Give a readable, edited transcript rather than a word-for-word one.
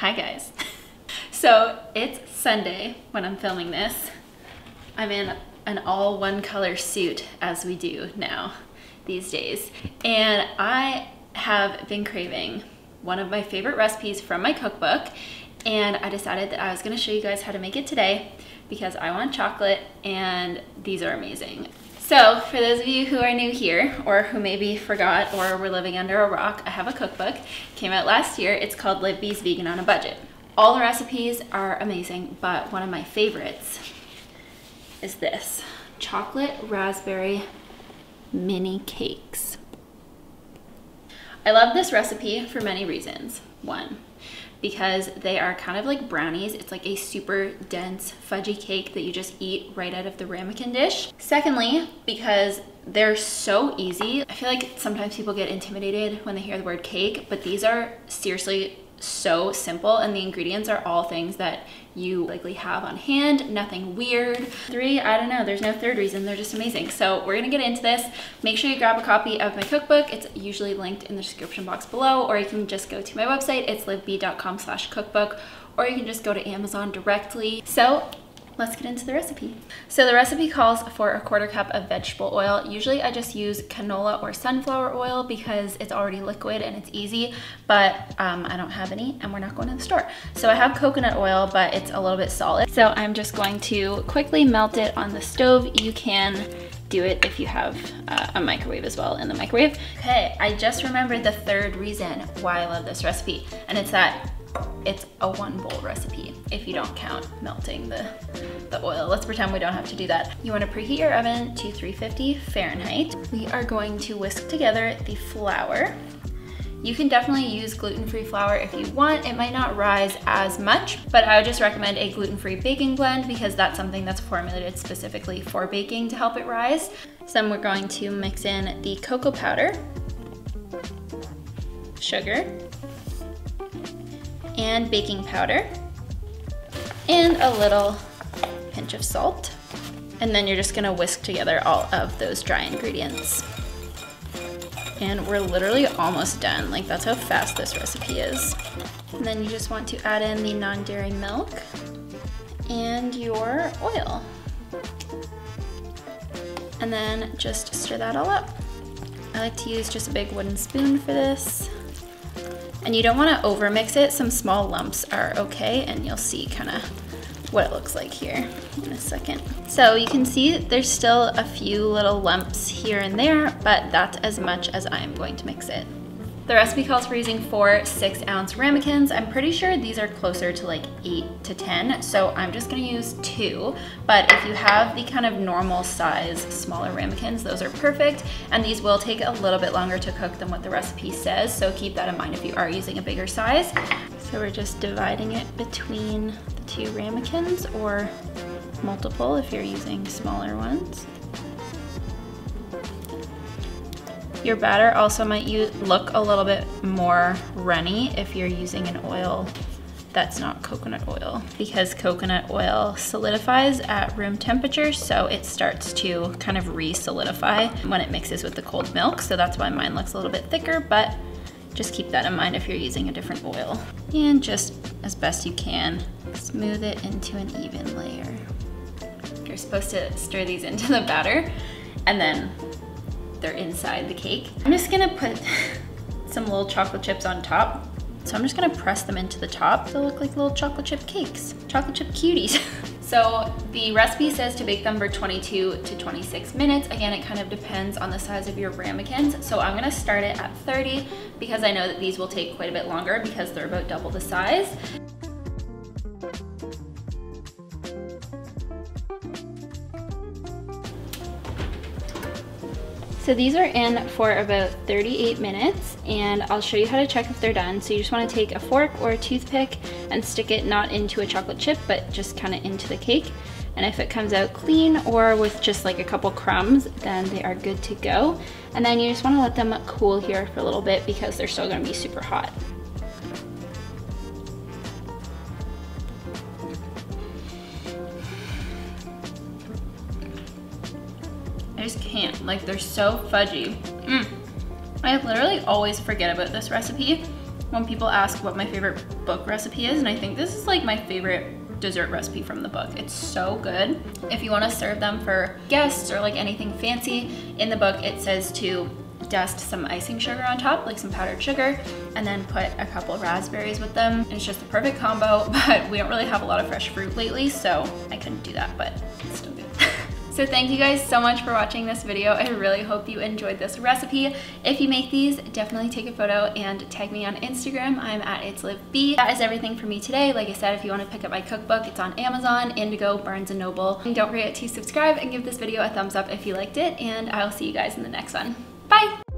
Hi guys. So it's Sunday when I'm filming this. I'm in an all one color suit as we do now these days. And I have been craving one of my favorite recipes from my cookbook. And I decided that I was gonna show you guys how to make it today because I want chocolate and these are amazing. So for those of you who are new here or who maybe forgot or were living under a rock, I have a cookbook. It came out last year. It's called Live Bees Vegan on a Budget. All the recipes are amazing, but one of my favorites is this chocolate raspberry mini cakes. I love this recipe for many reasons. One, because they are kind of like brownies. It's like a super dense fudgy cake that you just eat right out of the ramekin dish. Secondly, because they're so easy. I feel like sometimes people get intimidated when they hear the word cake, but these are seriously so simple and the ingredients are all things that you likely have on hand, nothing weird. Three, I don't know, there's no third reason, they're just amazing. So we're gonna get into this. Make sure you grab a copy of my cookbook. It's usually linked in the description box below, or you can just go to my website. It's livebee.com/cookbook, or you can just go to Amazon directly. So let's get into the recipe. So the recipe calls for a 1/4 cup of vegetable oil. Usually I just use canola or sunflower oil because it's already liquid and it's easy, but I don't have any and we're not going to the store. So I have coconut oil, but it's a little bit solid. So I'm just going to quickly melt it on the stove. You can do it if you have a microwave as well in the microwave. Okay, I just remembered the third reason why I love this recipe, and it's that it's a 1 bowl recipe if you don't count melting the oil. Let's pretend we don't have to do that. You want to preheat your oven to 350 Fahrenheit. We are going to whisk together the flour. You can definitely use gluten-free flour if you want. It might not rise as much, but I would just recommend a gluten-free baking blend because that's something that's formulated specifically for baking to help it rise. So then we're going to mix in the cocoa powder, sugar, and baking powder, and a little pinch of salt. And then you're just gonna whisk together all of those dry ingredients. And we're literally almost done. Like, that's how fast this recipe is. And then you just want to add in the non-dairy milk and your oil. And then just stir that all up. I like to use just a big wooden spoon for this. And you don't want to over mix it. Some small lumps are okay, and you'll see kind of what it looks like here in a second. So you can see there's still a few little lumps here and there, but that's as much as I'm going to mix it. The recipe calls for using 4 6-ounce ramekins. I'm pretty sure these are closer to like 8 to 10, so I'm just gonna use 2. But if you have the kind of normal size, smaller ramekins, those are perfect. And these will take a little bit longer to cook than what the recipe says, so keep that in mind if you are using a bigger size. So we're just dividing it between the 2 ramekins, or multiple if you're using smaller ones. Your batter also might look a little bit more runny if you're using an oil that's not coconut oil, because coconut oil solidifies at room temperature, so it starts to kind of re-solidify when it mixes with the cold milk. So that's why mine looks a little bit thicker, but just keep that in mind if you're using a different oil. And just as best you can, smooth it into an even layer. You're supposed to stir these into the batter, and then they're inside the cake. I'm just gonna put some little chocolate chips on top. So I'm just gonna press them into the top. They'll look like little chocolate chip cakes, chocolate chip cuties. So the recipe says to bake them for 22 to 26 minutes. Again, it kind of depends on the size of your ramekins. So I'm gonna start it at 30 because I know that these will take quite a bit longer because they're about double the size. So these are in for about 38 minutes, and I'll show you how to check if they're done. So you just want to take a fork or a toothpick and stick it not into a chocolate chip, but just kind of into the cake. And if it comes out clean or with just like a couple crumbs, then they are good to go. And then you just want to let them cool here for a little bit because they're still going to be super hot. I just can't, like, they're so fudgy. I literally always forget about this recipe when people ask what my favorite book recipe is, and I think this is like my favorite dessert recipe from the book. It's so good. If you want to serve them for guests or like anything fancy, in the book it says to dust some icing sugar on top, like some powdered sugar, and then put a couple raspberries with them. And it's just the perfect combo, but we don't really have a lot of fresh fruit lately, so I couldn't do that, but it's still good. So thank you guys so much for watching this video. I really hope you enjoyed this recipe. If you make these, definitely take a photo and tag me on Instagram. I'm at itslivb. That is everything for me today. Like I said, if you want to pick up my cookbook, it's on Amazon, Indigo, Barnes & Noble. And don't forget to subscribe and give this video a thumbs up if you liked it, and I'll see you guys in the next one. Bye!